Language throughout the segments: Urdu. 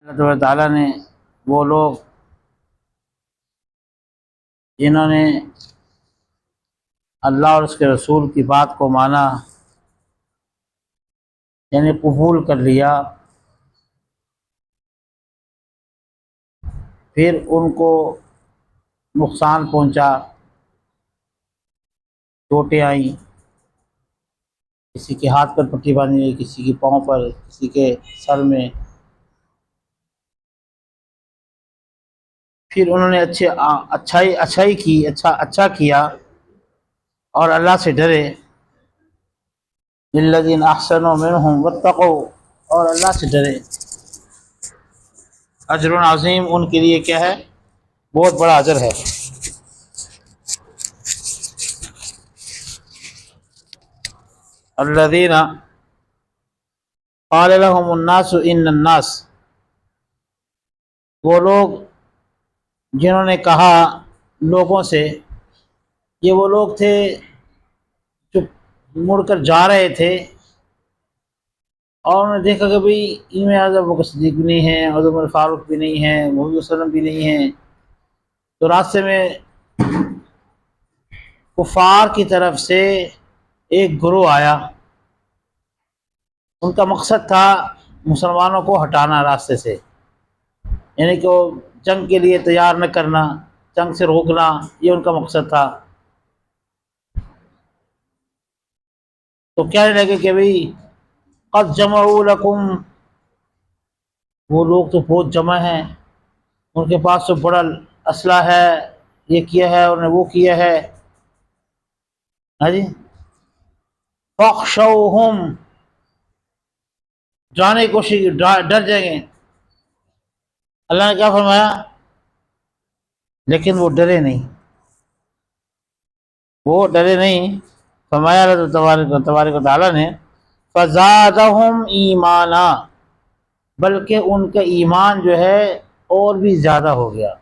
اللہ تعالیٰ نے وہ لوگ جنہوں نے اللہ اور اس کے رسول کی بات کو مانا، یعنی قبول کر لیا، پھر ان کو نقصان پہنچا، چوٹیں آئیں، کسی کے ہاتھ پر پٹی باندھی گئی، کسی کے پاؤں پر، کسی کے سر میں، پھر انہوں نے اچھائی کی، اچھا کیا اور اللہ سے ڈرے۔ للذین احسنوا منہم واتقوا، اور اللہ سے ڈرے، اجر عظیم، ان کے لیے کیا ہے؟ بہت بڑا اجر ہے۔ الذین قال لهم الناس ان الناس، وہ لوگ جنہوں نے کہا لوگوں سے، یہ وہ لوگ تھے جو مڑ کر جا رہے تھے اور انہوں نے دیکھا کہ بھئی ان میں حضرت ابوبکر صدیق بھی نہیں ہیں، حضرت عمر فاروق بھی نہیں ہیں، محمد صلی اللہ علیہ وسلم بھی نہیں ہیں، تو راستے میں کفار کی طرف سے ایک گروہ آیا، ان کا مقصد تھا مسلمانوں کو ہٹانا راستے سے، یعنی کہ وہ جنگ کے لیے تیار نہ کرنا، جنگ سے روکنا، یہ ان کا مقصد تھا۔ تو کہنے لگے کہ بھئی قد جمعوا لکم، وہ لوگ تو بہت جمع ہیں، ان کے پاس تو بڑا اسلحہ ہے، یہ کیا ہے، انہوں نے وہ کیا ہے، ہاں جی، فاخشوہم، جانے کی کوشش کی، ڈر جائیں گے۔ اللہ نے کیا فرمایا؟ لیکن وہ ڈرے نہیں، فرمایا اللہ تبارک و تعالیٰ نے فزادہم ایمانا، بلکہ ان کا ایمان جو ہے اور بھی زیادہ ہو گیا،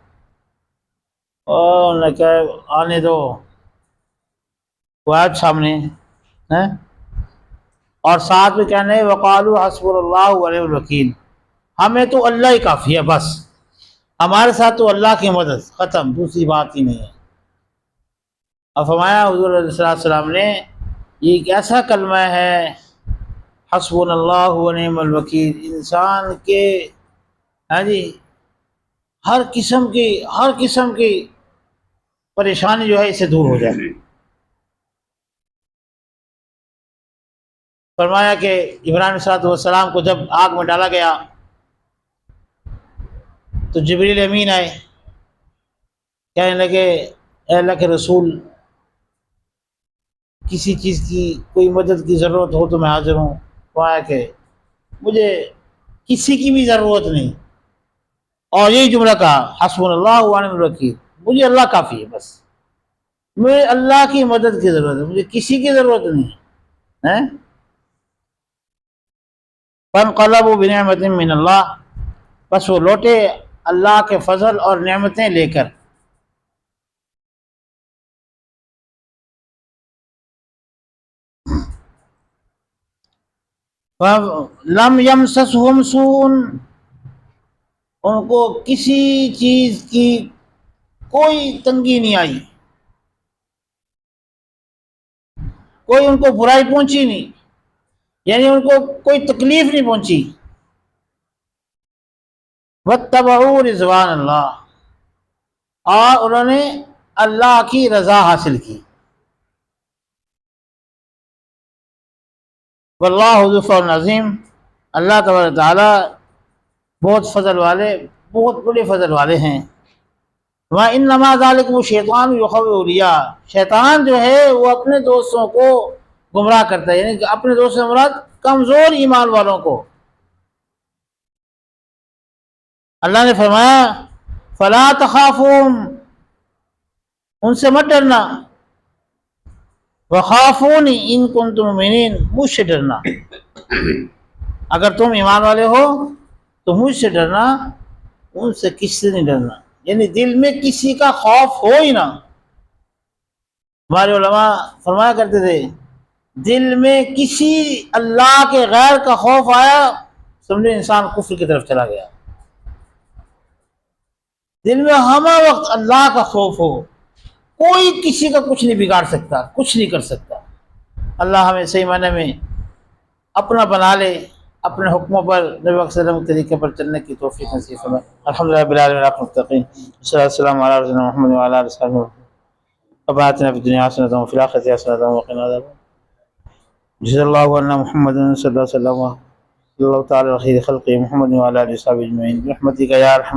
اور کیا آنے دو آیت سامنے ہے، اور ساتھ میں کہنے وقالوا حسبنا اللہ ونعم الوکیل، ہمیں تو اللہ ہی کافی ہے، بس ہمارے ساتھ تو اللہ کی مدد، ختم، دوسری بات ہی نہیں ہے۔ اور فرمایا حضور علیہ السلام نے یہ ایک ایسا کلمہ ہے، حسبنا اللہ ونعم الوکیل، انسان کے ہاں جی ہر قسم کی پریشانی جو ہے اس سے دور ہو جائے۔ فرمایا کہ ابراہیم صلی اللہ علیہ وسلم کو جب آگ میں ڈالا گیا تو جبریل امین آئے، کہنے لگے اے اللہ کے رسول، کسی چیز کی کوئی مدد کی ضرورت ہو تو میں حاضر ہوں۔ فرمایا کہ مجھے کسی کی بھی ضرورت نہیں، اور یہی جملہ کہا حسبنا اللہ ونعم الوکیل، مجھے اللہ کافی ہے، بس مجھے اللہ کی مدد کی ضرورت ہے، مجھے کسی کی ضرورت نہیں ہے۔ فانقلبوا بنعمت من اللہ، بس وہ لوٹے اللہ کے فضل اور نعمتیں لے کر۔ لم یمسسہم سوء، ان کو کسی چیز کی کوئی تنگی نہیں آئی، کوئی ان کو برائی پہنچی نہیں، یعنی ان کو کوئی تکلیف نہیں پہنچی۔ واتبعوا رضوان اللہ، اور انہوں نے اللہ کی رضا حاصل کی۔ واللہ ذو فضل عظیم، اللہ تبارک تعالیٰ بہت فضل والے، بہت بڑے فضل والے ہیں۔ وَإِنَّمَا ذَلِكُمُ الشَّيْطَانُ يُخَوِّفُ أَوْلِيَاءَهُ، شیطان جو ہے وہ اپنے دوستوں کو گمراہ کرتا ہے، یعنی کہ اپنے دوست سے مراد کمزور ایمان والوں کو۔ اللہ نے فرمایا فَلَا تَخَافُوهُمْ، ان سے مت ڈرنا، وَخَافُونِ إِن كُنتُم مُؤْمِنِينَ، مجھ سے ڈرنا، اگر تم ایمان والے ہو تو مجھ سے ڈرنا، ان سے کس سے نہیں ڈرنا، یعنی دل میں کسی کا خوف ہو ہی نہ۔ ہمارے علماء فرمایا کرتے تھے دل میں کسی اللہ کے غیر کا خوف آیا، سمجھے انسان کفر کی طرف چلا گیا۔ دل میں ہمہ وقت اللہ کا خوف ہو، کوئی کسی کا کچھ نہیں بگاڑ سکتا، کچھ نہیں کر سکتا۔ اللہ ہمیں صحیح معنی میں اپنا بنا لے، اپنے حکموں پر، نبی صلی اللہ علیہ وسلم کے طریقے پر چلنے کی توفیق نصیب فرمائے۔ الحمدللہ رب العالمین والمتقین، والصلاۃ والسلام علی رسولنا محمد وعلی آلہ وصحبہ وسلم۔ ربنا آتنا فی الدنیا حسنۃ وفی الآخرۃ حسنۃ وقنا عذاب النار۔ جزا اللہ عنا محمد صلی اللہ علیہ وسلم، صلی اللہ تعالی علی خیر خلقہ محمد وعلی آلہ وصحبہ اجمعین برحمتک یا ارحم